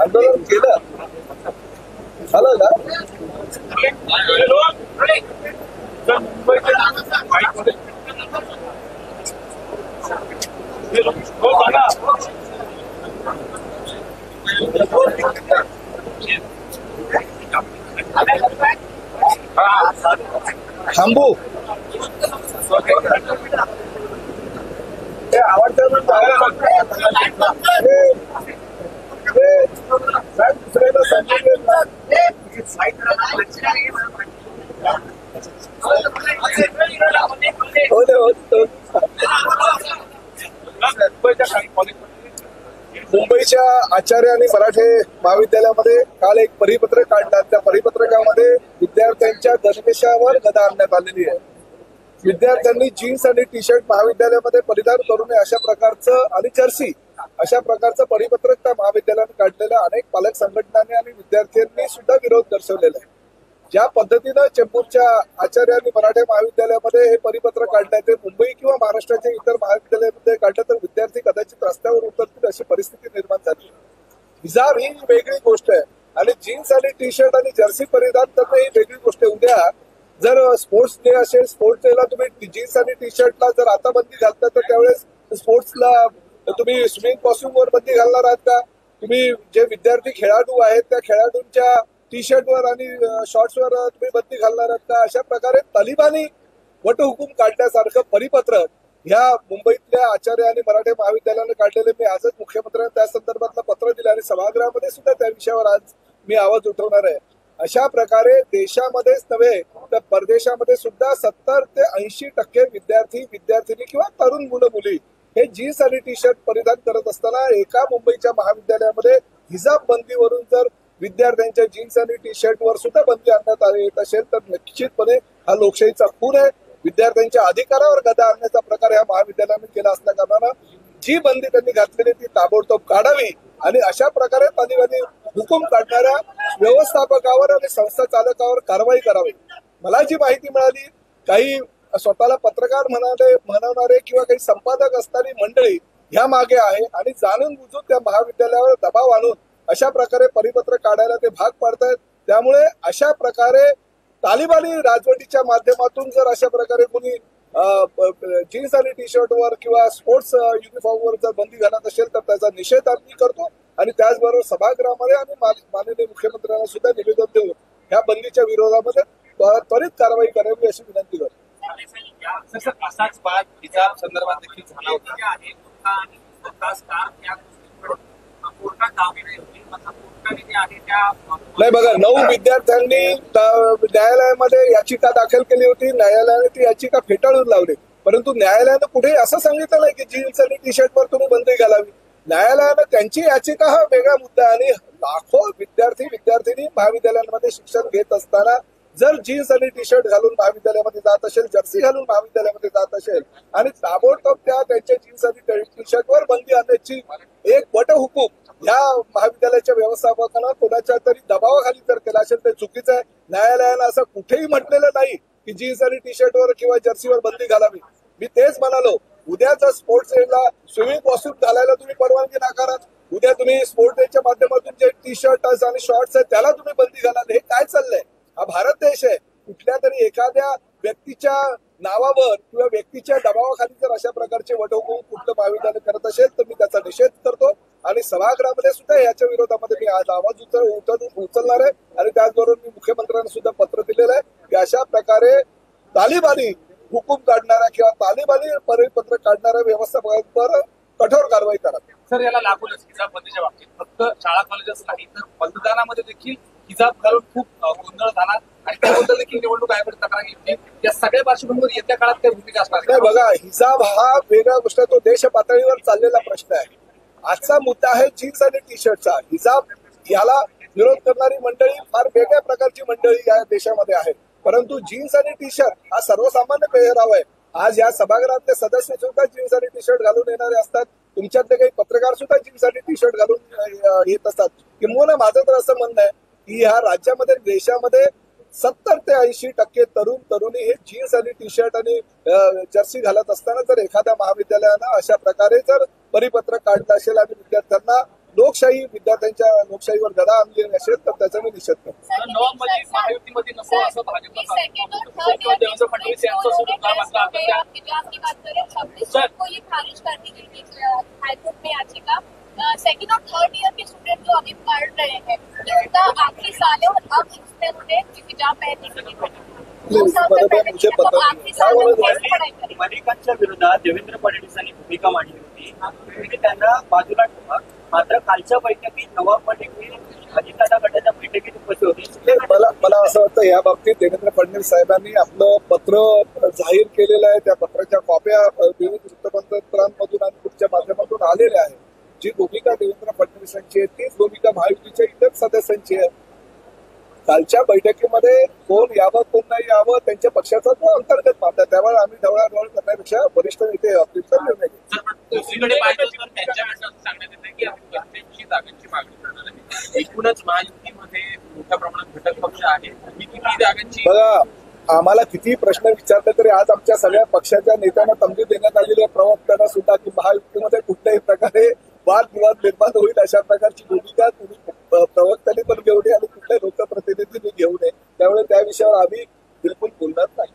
आंदोलन केलं झालं का? थांबू मुंबईच्या आचार्य आणि मराठे महाविद्यालयामध्ये काल एक परिपत्रक काढलं. त्या परिपत्रकामध्ये विद्यार्थ्यांच्या दरवेशावर गदा आणण्यात आलेली आहे. विद्यार्थ्यांनी जीन्स आणि टी शर्ट महाविद्यालयामध्ये परिधान करू नये अशा प्रकारचं आणि जर्सी अशा प्रकारचं परिपत्रक त्या महाविद्यालयाने काढलेलं. अनेक पालक संघटनांनी आणि विद्यार्थ्यांनी सुद्धा विरोध दर्शवलेला आहे. ज्या पद्धतीनं चेंबूरच्या आचार्य आणि मराठे महाविद्यालयामध्ये हे परिपत्रक काढण्यात मुंबई किंवा महाराष्ट्राच्या इतर महाविद्यालयामध्ये काढलं तर विद्यार्थी कदाचित रस्त्यावर उतरतील अशी परिस्थिती निर्माण झाली. हिजाब ही वेगळी गोष्ट आहे आणि जीन्स आणि टी शर्ट आणि जर्सी परिधान करणं ही वेगळी गोष्ट आहे. उद्या जर स्पोर्ट्स डे असेल, स्पोर्ट्स डेला तुम्ही जीन्स आणि टी शर्टला जर आता बंदी घालता तर त्यावेळेस स्पोर्ट्सला तुम्ही स्विमिंग कॉस्ट्युमवर बंदी घालणार आहात का? तुम्ही जे विद्यार्थी खेळाडू आहेत त्या खेळाडूंच्या टी शर्टवर आणि शॉर्ट्सवर तुम्ही बंदी घालणार आहात का? अशा प्रकारे तालिबानी वटहुकूम काढण्यासारखं परिपत्रक ह्या मुंबईतल्या आचार्य आणि मराठे महाविद्यालयाने काढलेले. मी आजच मुख्यमंत्र्यांना त्या संदर्भातलं पत्र दिलं आणि सभागृहामध्ये सुद्धा त्या विषयावर आज मी आवाज उठवणार आहे. अशा प्रकारे देशामध्येच नव्हे तर परदेशामध्ये सुद्धा 70 ते 80% विद्यार्थिनी किंवा तरुण मुलं मुली हे जीन्स आणि टी शर्ट परिधान करत असताना एका मुंबईच्या महाविद्यालयामध्ये हिजाब बंदीवरून जर विद्यार्थ्यांच्या जीन्स आणि टी शर्टवर सुद्धा बंदी आणण्यात येत असेल तर निश्चितपणे हा लोकशाहीचा खून आहे. विद्यार्थ्यांच्या अधिकारावर गदा आणण्याचा प्रकार या महाविद्यालयाने केला असल्या कारणानं जी बंदी त्यांनी घातलेली ती ताबडतोब काढावी आणि अशा प्रकारे तालिबानी हुकूम काढणाऱ्या व्यवस्थापकावर आणि संस्था चालकावर कारवाई करावी. मला जी माहिती मिळाली काही स्वतःला पत्रकार म्हणणारे किंवा काही संपादक असणारी मंडळी ह्या मागे आहे आणि जाणून बुजून त्या महाविद्यालयावर दबाव आणून अशा प्रकारे परिपत्र काढायला ते भाग पाडतायत. त्यामुळे अशा प्रकारे तालिबानी राजवटीच्या माध्यमातून जर अशा प्रकारे कोणी जीन्स आणि टी शर्टवर किंवा स्पोर्ट्स युनिफॉर्मवर जर बंदी घालत असेल तर त्याचा निषेध आम्ही करतो आणि त्याचबरोबर सभागृहामध्ये आम्ही माननीय मुख्यमंत्र्यांना सुद्धा निवेदन देऊ ह्या बंदीच्या विरोधामध्ये त्वरित कारवाई करावी अशी विनंती करतो. असाच वाद हिजाब संदर्भात देखील झाला होता. नाही बघा, 9 विद्यार्थ्यांनी न्यायालयामध्ये याचिका दाखल केली होती. न्यायालयाने ती याचिका फेटाळून लावली. परंतु न्यायालयानं कुठे असं सांगितलं नाही की जीन्स आणि टी शर्टवर तुम्ही बंदी घालावी. न्यायालयानं त्यांची याचिका हा वेगळा मुद्दा आणि लाखो विद्यार्थी महाविद्यालयांमध्ये शिक्षण घेत असताना जर जीन्स आणि टी शर्ट घालून महाविद्यालयामध्ये जात असेल, जर्सी घालून महाविद्यालयामध्ये जात असेल आणि ताबडतोब त्यांच्या जीन्स आणि टी शर्टवर बंदी आणण्याची एक वटहुकूम ह्या महाविद्यालयाच्या व्यवस्थापकांना कोणाच्या तरी दबावाखाली जर केला असेल तर चुकीचं आहे. न्यायालयानं असं कुठेही म्हटलेलं नाही की जीन्स आणि टी शर्टवर किंवा जर्सीवर बंदी घालावी. मी तेच म्हणालो, उद्याचा स्पोर्ट्स डेला स्विमिंग कॉस्ट्युम घालायला तुम्ही परवानगी नाकारात. उद्या तुम्ही स्पोर्ट्स डेच्या माध्यमातून जे टी शर्ट आणि शॉर्ट्स आहेत त्याला तुम्ही बंदी घालाल. हे काय चाललंय? हा भारत देश आहे. कुठल्या तरी एखाद्या व्यक्तीच्या नावावर किंवा व्यक्तीच्या दबावाखाली जर अशा प्रकारचे वटहुकूम कुठलं महाविद्यालय करत असेल तर मी त्याचा निषेध करतो आणि सभागृहामध्ये सुद्धा याच्या विरोधामध्ये मी आज आवाज उचलणार आहे आणि त्याचबरोबर मी मुख्यमंत्र्यांना सुद्धा पत्र दिलेलं आहे की अशा प्रकारे तालिबानी हुकूम काढणाऱ्या किंवा तालिबानी परिपत्र काढणाऱ्या व्यवस्थापकांवर कठोर कारवाई करा. सर, याला लागूनच हिजाब बंदीच्या बाबतीत फक्त शाळा कॉलेजेस नाही तर मतदानामध्ये देखील हिजाब घालून खूप गोंधळ झाला आणि त्याबद्दल देखील निवडणूक आयोगाने तक्रार घेतली. या सगळ्या पार्श्वभूमीवर येत्या काळात काय भूमिका असणार? नाही बघा, हिजाब हा वेगळा गोष्ट आहे. तो देश पातळीवर चाललेला प्रश्न आहे. आजचा मुद्दा आहे जीन्स आणि टी शर्टचा. हिजाब याला विरोध करणारी मंडळी फार वेगळ्या प्रकारची मंडळी या देशामध्ये आहे. परंतु जीन्स आणि टी शर्ट हा सर्वसामान्य पेहराव आहे. आज या सभागृहातले सदस्य सुद्धा जीन्स आणि टी शर्ट घालून येणारे असतात. तुमच्यातले काही पत्रकार सुद्धा जीन्स आणि टी शर्ट घालून येत असतात. किंवा माझं तर असं म्हणणं आहे की ह्या राज्यामध्ये देशामध्ये 70 ते 80% तरुणी हे जीन्स आणि टी शर्ट आणि जर्सी घालत असताना जर एखाद्या महाविद्यालयानं अशा प्रकारे जर परिपत्रक काढलं असेल आणि विद्यार्थ्यांना विद्यार्थ्यांच्या लोकशाहीवर गदा आणली असेल तर त्याचा मी निषेध करतो. नवाबमध्ये महायुतीमध्ये नको असं भाजपचं सांगतो. देवेंद्र फडणवीस यांचं सोडून काम असलं आता त्या हाईकोर्ट में याचिका सेकेंड और थर्ड ईयर के स्टूडेंट जो अभी पढ़ रहे हैं ये उनका आखिरी साल है और अब इसमें उन्हें हिजाब पहनने के लिए मलिकांच्या विरोधात देवेंद्र फडणवीसांनी भूमिका मांडली होती, त्यांना बाजूला ठेवा. मात्र कालच्या बैठकीत नवाब मलिक हे अजितदादा गटाच्या बैठकीत उपस्थित होते. मला असं वाटतं या बाबतीत देवेंद्र फडणवीस साहेबांनी आपलं पत्र जाहीर केलेलं आहे. त्या पत्राच्या कॉप्या विविध वृत्तपत्रांमधून आणि पुढच्या माध्यमातून आलेल्या आहेत. जी भूमिका देवेंद्र फडणवीसांची आहे तीच भूमिका महायुतीच्या इतर सदस्यांची आहे. कालच्या बैठकीमध्ये कोण यावं कोण नाही यावं त्यांच्या पक्षाचा तो अंतर्गत मानतात. त्यामुळे आम्ही ढवळाढवळ करण्यापेक्षा वरिष्ठ नेते बाबतीचा निर्णय घेऊ. दुसरीकडे पाहिजे तर त्यांच्याकडनं असं सांगण्यात येतं की आम्ही 85 जागांची मागणी करणार आहे. एकूणच महायुतीमध्ये मोठ्या प्रमाणात घटक पक्ष आहेत. ही किती जागांची बघा, आम्हाला किती प्रश्न विचारले तरी आज आमच्या सगळ्या पक्षाच्या नेत्यांना तंबी देण्यात आलेली आहे, प्रवक्त्यांना सुद्धा, की महायुतीमध्ये कुठल्याही प्रकारे वादविवाद निर्माण होईल अशा प्रकारची भूमिका तुम्ही प्रवक्त्यांनी पण घेऊ नये आणि कुठल्याही लोकप्रतिनिधींनी घेऊ नये. त्यामुळे त्या विषयावर आम्ही बिलकुल बोलणार नाही.